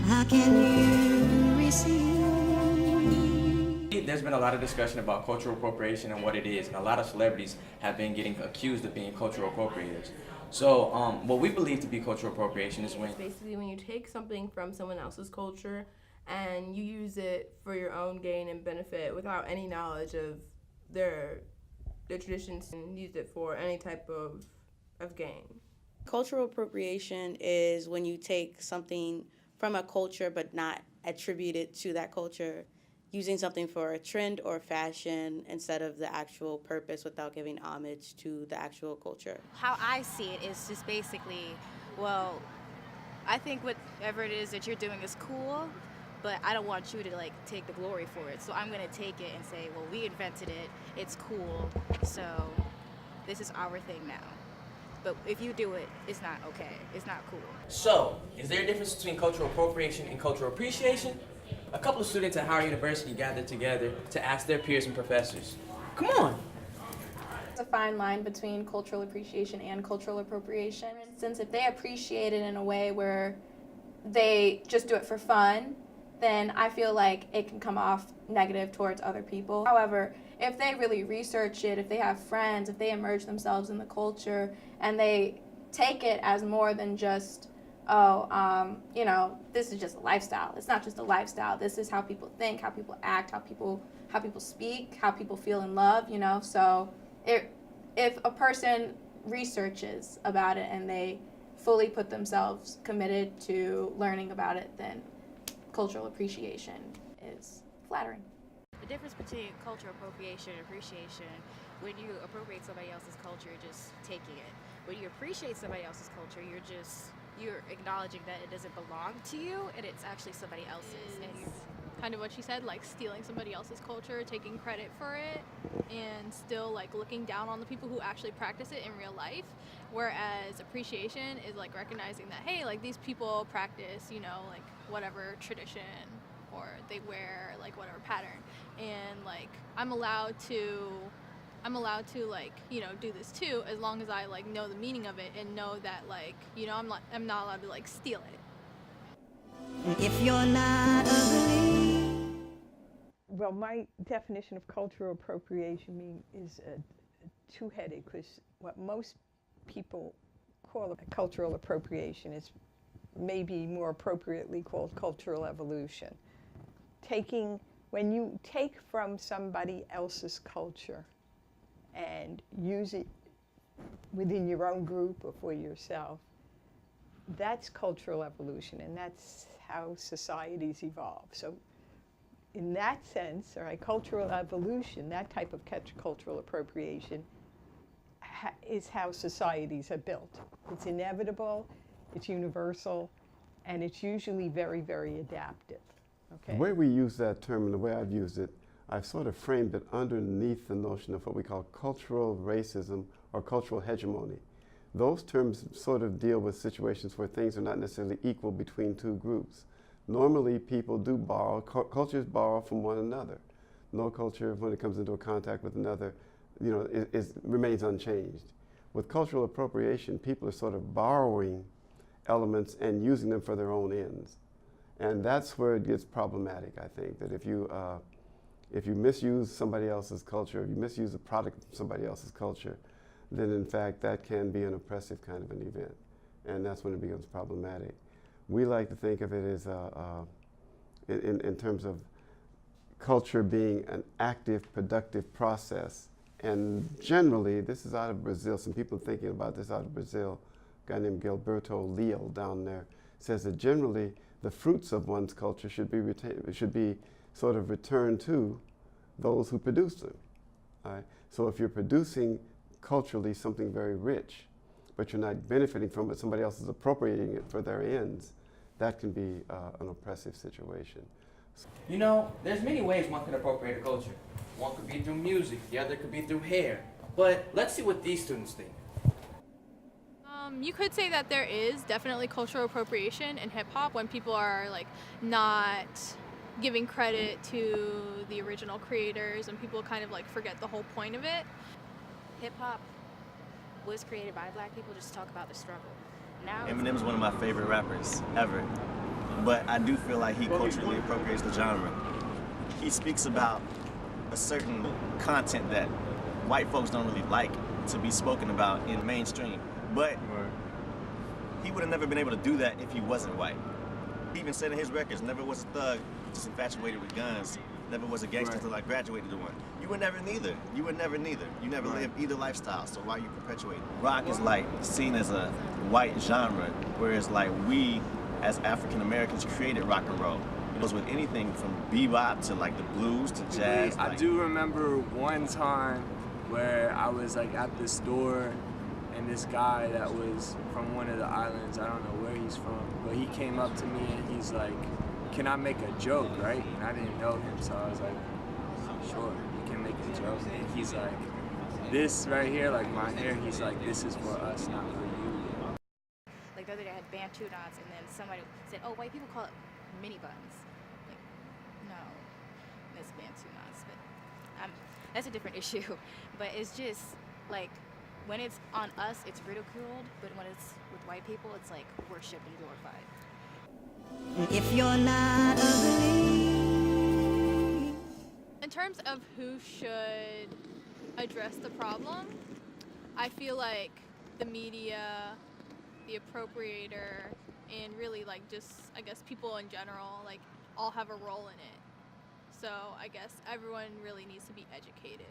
How can you receive? There's been a lot of discussion about cultural appropriation and what it is, and a lot of celebrities have been getting accused of being cultural appropriators. So, what we believe to be cultural appropriation is when Basically, when you take something from someone else's culture and you use it for your own gain and benefit without any knowledge of their traditions and use it for any type of gain. Cultural appropriation is when you take something from a culture but not attribute it to that culture, using something for a trend or fashion instead of the actual purpose without giving homage to the actual culture. How I see it is just basically, well, I think whatever it is that you're doing is cool, but I don't want you to like take the glory for it. So I'm gonna take it and say, well, we invented it, it's cool, so this is our thing now. But if you do it, it's not okay, it's not cool. So, is there a difference between cultural appropriation and cultural appreciation? A couple of students at Howard University gathered together to ask their peers and professors. Come on! There's a fine line between cultural appreciation and cultural appropriation. Since if they appreciate it in a way where they just do it for fun, then I feel like it can come off negative towards other people. However, if they really research it, if they have friends, if they immerse themselves in the culture, and they take it as more than just, this is just a lifestyle. It's not just a lifestyle. This is how people think, how people act, how people speak, how people feel in love, So if a person researches about it and they fully put themselves committed to learning about it, then cultural appreciation is flattering. The difference between cultural appropriation and appreciation, when you appropriate somebody else's culture, you're just taking it. When you appreciate somebody else's culture, you're acknowledging that it doesn't belong to you and it's actually somebody else's. And kind of what she said, like stealing somebody else's culture, taking credit for it, and still like looking down on the people who actually practice it in real life. Whereas appreciation is like recognizing that, hey, like these people practice, like whatever tradition, or they wear like whatever pattern, and like I'm allowed to like do this too, as long as I like know the meaning of it and know that like I'm not allowed to like steal it. If you're not ugly. Well, my definition of cultural appropriation is two-headed, because what most people call cultural appropriation is maybe more appropriately called cultural evolution. When you take from somebody else's culture and use it within your own group or for yourself, that's cultural evolution, and that's how societies evolve. So in that sense, all right, cultural evolution, that type of cultural appropriation is how societies are built. It's inevitable, it's universal, and it's usually very, very adaptive. Okay? The way we use that term and the way I've used it, I've sort of framed it underneath the notion of what we call cultural racism or cultural hegemony. Those terms sort of deal with situations where things are not necessarily equal between two groups. Normally, people do borrow, cultures borrow from one another. No culture, when it comes into contact with another, remains unchanged. With cultural appropriation, people are sort of borrowing elements and using them for their own ends. And that's where it gets problematic, I think, that if you misuse somebody else's culture, if you misuse a product from somebody else's culture, then in fact that can be an oppressive kind of an event. And that's when it becomes problematic. We like to think of it as, in terms of culture being an active, productive process. And generally, this is out of Brazil, some people thinking about this out of Brazil, a guy named Gilberto Leal down there, says that generally the fruits of one's culture should be sort of returned to those who produce them. All right? So if you're producing culturally something very rich, but you're not benefiting from it, somebody else is appropriating it for their ends, that can be an oppressive situation. There's many ways one can appropriate a culture. One could be through music, the other could be through hair. But let's see what these students think. You could say that there is definitely cultural appropriation in hip-hop when people are like not giving credit to the original creators and people kind of like forget the whole point of it. Hip-hop was created by black people just to talk about the struggle. Now Eminem's one of my favorite rappers ever. but I do feel like he culturally appropriates the genre. He speaks about a certain content that white folks don't really like to be spoken about in mainstream, but he would have never been able to do that if he wasn't white. He even said in his records, never was a thug, just infatuated with guns. Never was a gangster until I graduated to one. You were never neither. You were never neither. You never lived either lifestyle, so why you perpetuate? Rock is like seen as a white genre, whereas like we as African Americans created rock and roll. It was with anything from bebop to like the blues to jazz. I do remember one time where I was like at the store and this guy that was from one of the islands, I don't know where he's from, but he came up to me and he's like, can I make a joke, right? And I didn't know him, so I was like, sure, you can make a joke. And he's like, this right here, like my hair, he's like, this is for us, not for you. Like the other day I had Bantu knots, and then somebody said, oh, white people call it mini buns. Like, no, that's Bantu knots, but that's a different issue. But it's just, like, when it's on us, it's ridiculed, but when it's with white people, it's like worshipped and glorified. If you're not ugly. In terms of who should address the problem, I feel like the media, the appropriator, and really like just, I guess, people in general, like all have a role in it. So I guess everyone really needs to be educated.